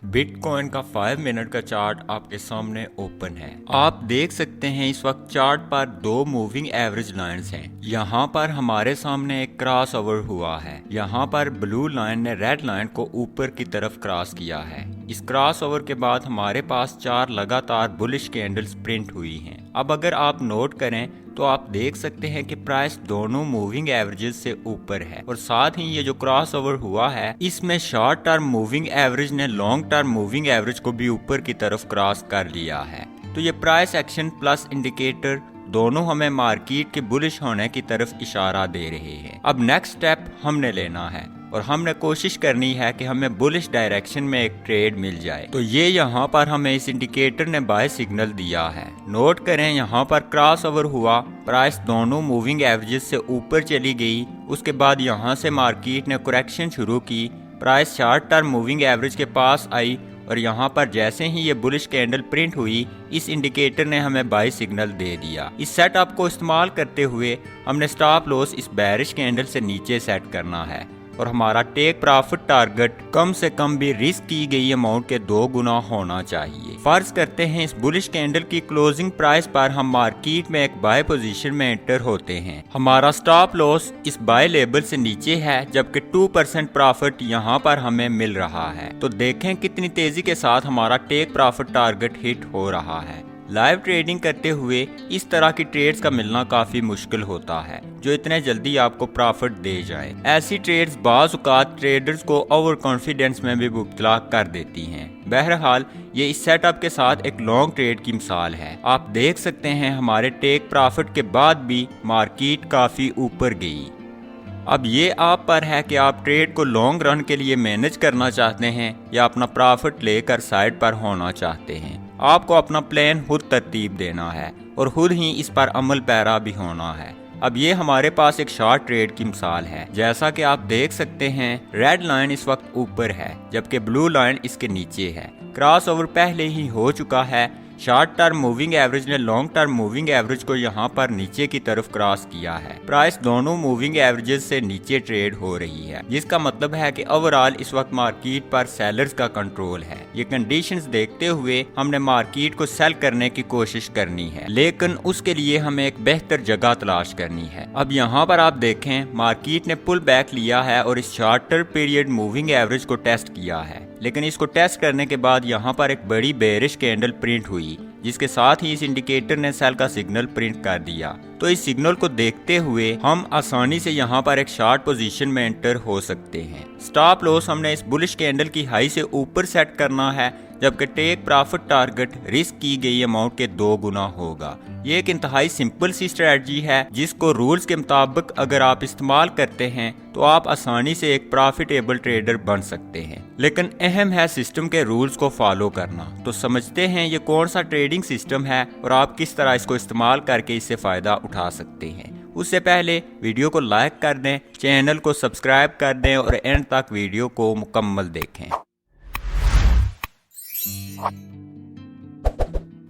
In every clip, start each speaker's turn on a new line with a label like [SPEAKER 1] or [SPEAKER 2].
[SPEAKER 1] Bitcoin का 5 minute का chart आपके सामने ओपन है। आप देख सकते हैं इस वक्त चार्ट पर दो मूविंग एवरेज लाइंस हैं। यहाँ पर हमारे सामने एक क्रॉस ओवर हुआ है। यहाँ पर ब्लू लाइन ने रेड लाइन को ऊपर की तरफ क्रॉस किया है। इस क्रॉस ओवर के बाद हमारे पास 4 लगातार बुलिश कैंडल्स प्रिंट हुई हैं। अब अगर आप नोट करें तो आप देख सकते हैं कि प्राइस दोनों मूविंग एवरेजेस से ऊपर है और साथ ही ये जो क्रॉस ओवर हुआ है इसमें शॉर्ट टर्म मूविंग एवरेज ने लॉन्ग टर्म मूविंग एवरेज को भी ऊपर की तरफ क्रॉस कर लिया है। तो ये प्राइस एक्शन प्लस इंडिकेटर दोनों हमें मार्केट के बुलिश होने की तरफ इशारा दे रहे हैं। अब नेक्स्ट स्टेप हमने लेना है और हमने कोशिश करनी है कि हमें बुलिश डायरेक्शन में एक ट्रेड मिल जाए। तो ये यहाँ पर हमें इस इंडिकेटर ने बाय सिग्नल दिया है। नोट करें यहाँ पर क्रॉस ओवर हुआ, प्राइस दोनों मूविंग एवरेजेस से ऊपर चली गई। उसके बाद यहाँ से मार्केट ने करेक्शन शुरू की, price short term moving average के पास आई और यहाँ पर जैसे ही ये बुलिश कैंडल प्रिंट हुई इस इंडिकेटर ने हमें बाय सिग्नल दे दिया। इस सेटअप को इस्तेमाल करते हुए हमने स्टॉप लॉस इस बेरिश कैंडल से नीचे सेट करना है और हमारा टेक प्रॉफिट टारगेट कम से कम भी रिस्क की गई अमाउंट के 2 गुना होना चाहिए। फर्ज करते हैं इस बुलिश कैंडल की क्लोजिंग प्राइस पर हम मार्केट में एक बाय पोजीशन में एंटर होते हैं। हमारा स्टॉप लॉस इस बाय लेवल से नीचे है जबकि 2% प्रॉफिट यहाँ पर हमें मिल रहा है। तो देखें कितनी तेजी के साथ हमारा टेक प्रॉफिट टारगेट हिट हो रहा है। लाइव ट्रेडिंग करते हुए इस तरह की ट्रेड्स का मिलना काफी मुश्किल होता है जो इतने जल्दी आपको प्रॉफिट दे जाए। ऐसी ट्रेड्स बाज़ औक़ात ट्रेडर्स को ओवर कॉन्फिडेंस में भी मुब्तला कर देती हैं। बहरहाल ये इस सेटअप के साथ एक लॉन्ग ट्रेड की मिसाल है। आप देख सकते हैं हमारे टेक प्रॉफिट के बाद भी मार्केट काफी ऊपर गई। अब ये आप पर है कि आप ट्रेड को लॉन्ग रन के लिए मैनेज करना चाहते हैं या अपना प्रॉफिट लेकर साइड पर होना चाहते हैं। आपको अपना प्लान खुद तरतीब देना है और खुद ही इस पर अमल पैरा भी होना है। अब ये हमारे पास एक शॉर्ट ट्रेड की मिसाल है। जैसा कि आप देख सकते हैं रेड लाइन इस वक्त ऊपर है जबकि ब्लू लाइन इसके नीचे है। क्रॉस ओवर पहले ही हो चुका है। शॉर्ट टर्म मूविंग एवरेज ने लॉन्ग टर्म मूविंग एवरेज को यहाँ पर नीचे की तरफ क्रॉस किया है। प्राइस दोनों मूविंग एवरेजेस से नीचे ट्रेड हो रही है जिसका मतलब है कि ओवरऑल इस वक्त मार्केट पर सेलर्स का कंट्रोल है। ये कंडीशंस देखते हुए हमने मार्केट को सेल करने की कोशिश करनी है, लेकिन उसके लिए हमें एक बेहतर जगह तलाश करनी है। अब यहाँ पर आप देखें मार्केट ने पुल बैक लिया है और इस शॉर्टर पीरियड मूविंग एवरेज को टेस्ट किया है, लेकिन इसको टेस्ट करने के बाद यहाँ पर एक बड़ी बेरिश कैंडल प्रिंट हुई जिसके साथ ही इस इंडिकेटर ने सेल का सिग्नल प्रिंट कर दिया। तो इस सिग्नल को देखते हुए हम आसानी से यहाँ पर एक शॉर्ट पोजीशन में एंटर हो सकते हैं। स्टॉप लॉस हमने इस बुलिश कैंडल की हाई से ऊपर सेट करना है जबकि टेक प्रॉफिट टारगेट रिस्क की गई अमाउंट के 2 गुना होगा। ये एक इंतहाई सिंपल सी स्ट्रेटजी है जिसको रूल्स के मुताबिक अगर आप इस्तेमाल करते हैं तो आप आसानी से एक प्रॉफिटेबल ट्रेडर बन सकते हैं। लेकिन अहम है सिस्टम के रूल्स को फॉलो करना। तो समझते हैं ये कौन सा ट्रेडिंग सिस्टम है और आप किस तरह इसको इस्तेमाल करके इससे फायदा उठा सकते हैं। उससे पहले वीडियो को लाइक कर दें, चैनल को सब्सक्राइब कर दें और एंड तक वीडियो को मुकम्मल देखें।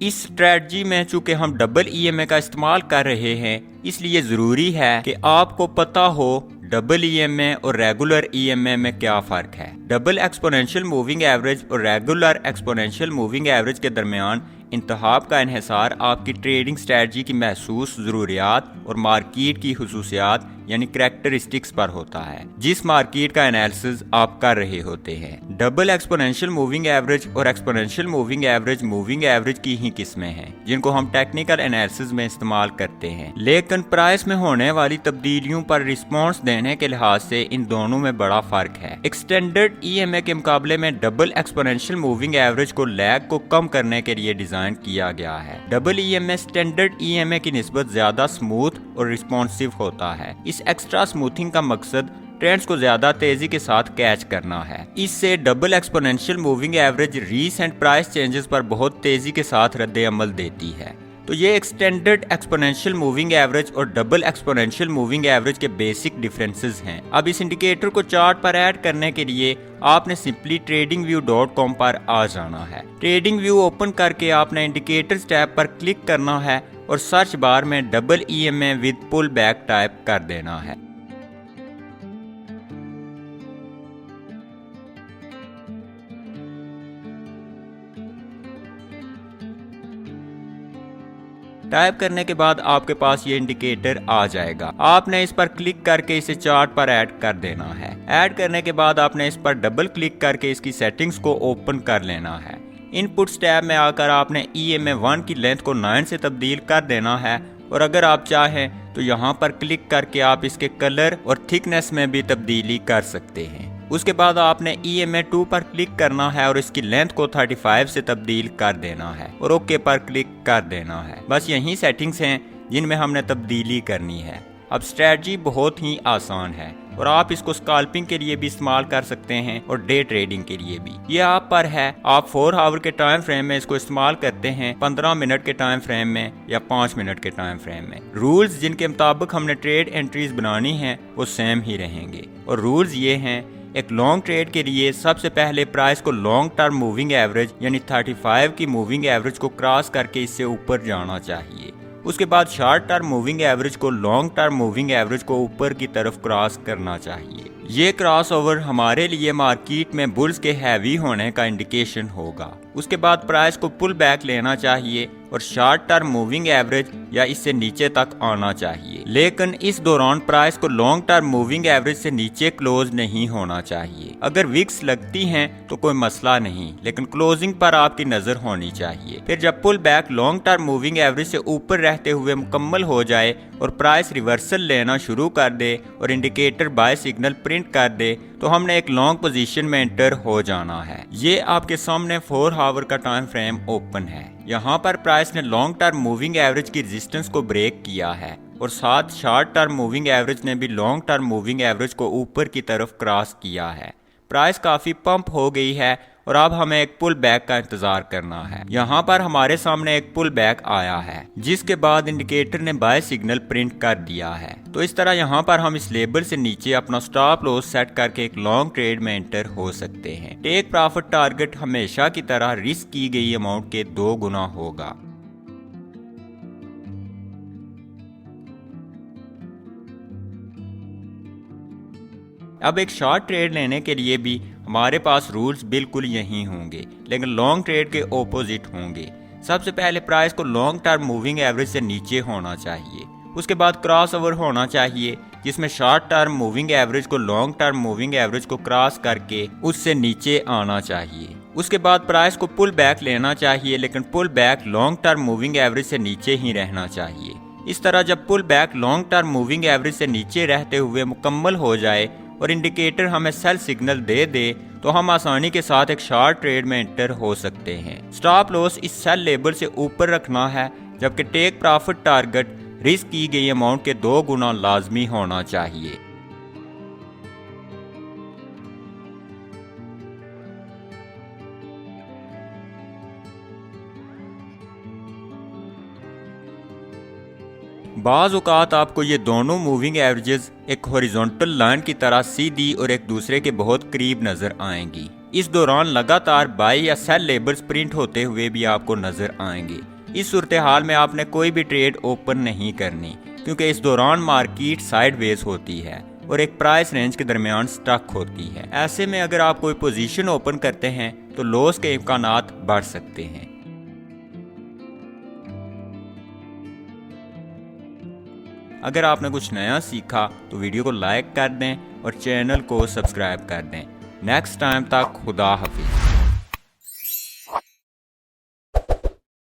[SPEAKER 1] इस स्ट्रेटजी में चूंकि हम डबल ईएमए का इस्तेमाल कर रहे हैं इसलिए जरूरी है कि आपको पता हो डबल ईएमए और रेगुलर ईएमए में क्या फ़र्क है। डबल एक्सपोनेंशियल मूविंग एवरेज और रेगुलर एक्सपोनेंशियल मूविंग एवरेज के दरमियान इंतखाब का इन्हिसार आपकी ट्रेडिंग स्ट्रेटजी की महसूस ज़रूरियात और मार्केट की खुसूसियात यानी करैक्टरिस्टिक्स पर होता है जिस मार्केट का एनालिसिस आप कर रहे होते हैं। डबल एक्सपोनेंशियल मूविंग एवरेज और एक्सपोनेंशियल मूविंग एवरेज की ही किस्में हैं जिनको हम टेक्निकल एनालिसिस में इस्तेमाल करते हैं, लेकिन प्राइस में होने वाली तब्दीलियों पर रिस्पॉन्स देने के लिहाज से इन दोनों में बड़ा फर्क है। एक्सटेंडेड ईएमए के मुकाबले में डबल एक्सपोनेंशियल मूविंग एवरेज को लैग को कम करने के लिए डिजाइन किया गया है। डबल ईएमए स्टैंडर्ड ईएमए की निस्बत ज्यादा स्मूथ और रिस्पॉन्सिव होता है। इस एक्स्ट्रा स्मूथिंग का मकसद ट्रेंड्स को ज्यादा तेजी के साथ कैच करना है। इससे double exponential moving average recent price changes पर बहुत तेजी के साथ रद्द अमल देती है। तो ये एक्सटेंडेड एक्सपोनेंशियल मूविंग एवरेज और डबल एक्सपोनेंशियल मूविंग एवरेज के बेसिक डिफरेंसेस हैं। अब इस इंडिकेटर को चार्ट पर ऐड करने के लिए आपने सिंपली tradingview.com पर आ जाना है। ट्रेडिंग व्यू ओपन करके आपने इंडिकेटर्स टैब पर क्लिक करना है और सर्च बार में double EMA with pull back type कर देना है। टाइप करने के बाद आपके पास ये इंडिकेटर आ जाएगा। आपने इस पर क्लिक करके इसे चार्ट पर ऐड कर देना है। ऐड करने के बाद आपने इस पर डबल क्लिक करके इसकी सेटिंग्स को ओपन कर लेना है। इनपुट्स टैब में आकर आपने EMA1 की लेंथ को 9 से तब्दील कर देना है और अगर आप चाहें तो यहाँ पर क्लिक करके आप इसके कलर और थिकनेस में भी तब्दीली कर सकते हैं। उसके बाद आपने EMA2 पर क्लिक करना है और इसकी लेंथ को 35 से तब्दील कर देना है और ओके पर क्लिक कर देना है। बस यही सेटिंग्स हैं जिनमें हमने तब्दीली करनी है। अब स्ट्रेटजी बहुत ही आसान है और आप इसको स्कैल्पिंग के लिए भी इस्तेमाल कर सकते हैं और डे ट्रेडिंग के लिए भी। ये आप पर है, आप 4 आवर के टाइम फ्रेम में इसको इस्तेमाल करते हैं, 15 मिनट के टाइम फ्रेम में या 5 मिनट के टाइम फ्रेम में। रूल्स जिनके मुताबिक हमने ट्रेड एंट्रीज बनानी है वो सेम ही रहेंगे और रूल्स ये हैं। एक लॉन्ग ट्रेड के लिए सबसे पहले प्राइस को लॉन्ग टर्म मूविंग एवरेज यानी 35 की मूविंग एवरेज को क्रॉस करके इससे ऊपर जाना चाहिए। उसके बाद शॉर्ट टर्म मूविंग एवरेज को लॉन्ग टर्म मूविंग एवरेज को ऊपर की तरफ क्रॉस करना चाहिए। ये क्रॉस ओवर हमारे लिए मार्केट में बुल्स के हैवी होने का इंडिकेशन होगा। उसके बाद प्राइस को पुल बैक लेना चाहिए और शॉर्ट टर्म मूविंग एवरेज या इससे नीचे तक आना चाहिए, लेकिन इस दौरान प्राइस को लॉन्ग टर्म मूविंग एवरेज से नीचे क्लोज नहीं होना चाहिए। अगर विक्स लगती हैं तो कोई मसला नहीं, लेकिन क्लोजिंग पर आपकी नजर होनी चाहिए। फिर जब pull back long term moving average से ऊपर रहते हुए मुकम्मल हो जाए और प्राइस रिवर्सल लेना शुरू कर दे और इंडिकेटर बाय सिग्नल प्रिंट कर दे तो हमने एक लॉन्ग पोजीशन में एंटर हो जाना है। ये आपके सामने 4 आवर का टाइम फ्रेम ओपन है। यहाँ पर प्राइस ने लॉन्ग टर्म मूविंग एवरेज की रेजिस्टेंस को ब्रेक किया है और साथ शॉर्ट टर्म मूविंग एवरेज ने भी लॉन्ग टर्म मूविंग एवरेज को ऊपर की तरफ क्रॉस किया है। प्राइस काफी पंप हो गई है और अब हमें एक पुल बैक का इंतजार करना है। यहाँ पर हमारे सामने एक पुल बैक आया है जिसके बाद इंडिकेटर ने बाय सिग्नल प्रिंट कर दिया है। तो इस तरह यहाँ पर हम इस लेबल से नीचे अपना स्टॉप लॉस सेट करके एक लॉन्ग ट्रेड में एंटर हो सकते हैं। टेक प्रॉफिट टारगेट हमेशा की तरह रिस्क की गई अमाउंट के 2 गुना होगा। अब एक शॉर्ट ट्रेड लेने के लिए भी हमारे पास रूल्स बिल्कुल यही होंगे, लेकिन लॉन्ग ट्रेड के ओपोजिट होंगे। सबसे पहले प्राइस को लॉन्ग टर्म मूविंग एवरेज से नीचे होना चाहिए। उसके बाद क्रॉस ओवर होना चाहिए जिसमें शॉर्ट टर्म मूविंग एवरेज को लॉन्ग टर्म मूविंग एवरेज को क्रॉस करके उससे नीचे आना चाहिए। उसके बाद प्राइस को पुल बैक लेना चाहिए, लेकिन pull back long term moving average से नीचे ही रहना चाहिए। इस तरह जब pull back long term moving average से नीचे रहते हुए मुकम्मल हो जाए और इंडिकेटर हमें सेल सिग्नल दे दे तो हम आसानी के साथ एक शॉर्ट ट्रेड में एंटर हो सकते हैं। स्टॉप लॉस इस सेल लेबल से ऊपर रखना है, जबकि टेक प्रॉफिट टारगेट रिस्क की गई अमाउंट के 2 गुना लाजमी होना चाहिए। बाज़ औक़ात आपको ये दोनों मूविंग एवरेजेस एक हॉरिजॉन्टल लाइन की तरह सीधी और एक दूसरे के बहुत करीब नजर आएंगी। इस दौरान लगातार बाय या सेल लेबल्स प्रिंट होते हुए भी आपको नजर आएंगे। इस सूरत हाल में आपने कोई भी ट्रेड ओपन नहीं करनी, क्योंकि इस दौरान मार्केट साइडवेज होती है और एक प्राइस रेंज के दरमियान स्टक होती है। ऐसे में अगर आप कोई पोजीशन ओपन करते हैं तो लॉस के इम्कानात बढ़ सकते हैं। अगर आपने कुछ नया सीखा तो वीडियो को लाइक कर दें और चैनल को सब्सक्राइब कर दें। नेक्स्ट टाइम तक खुदा हाफिज़।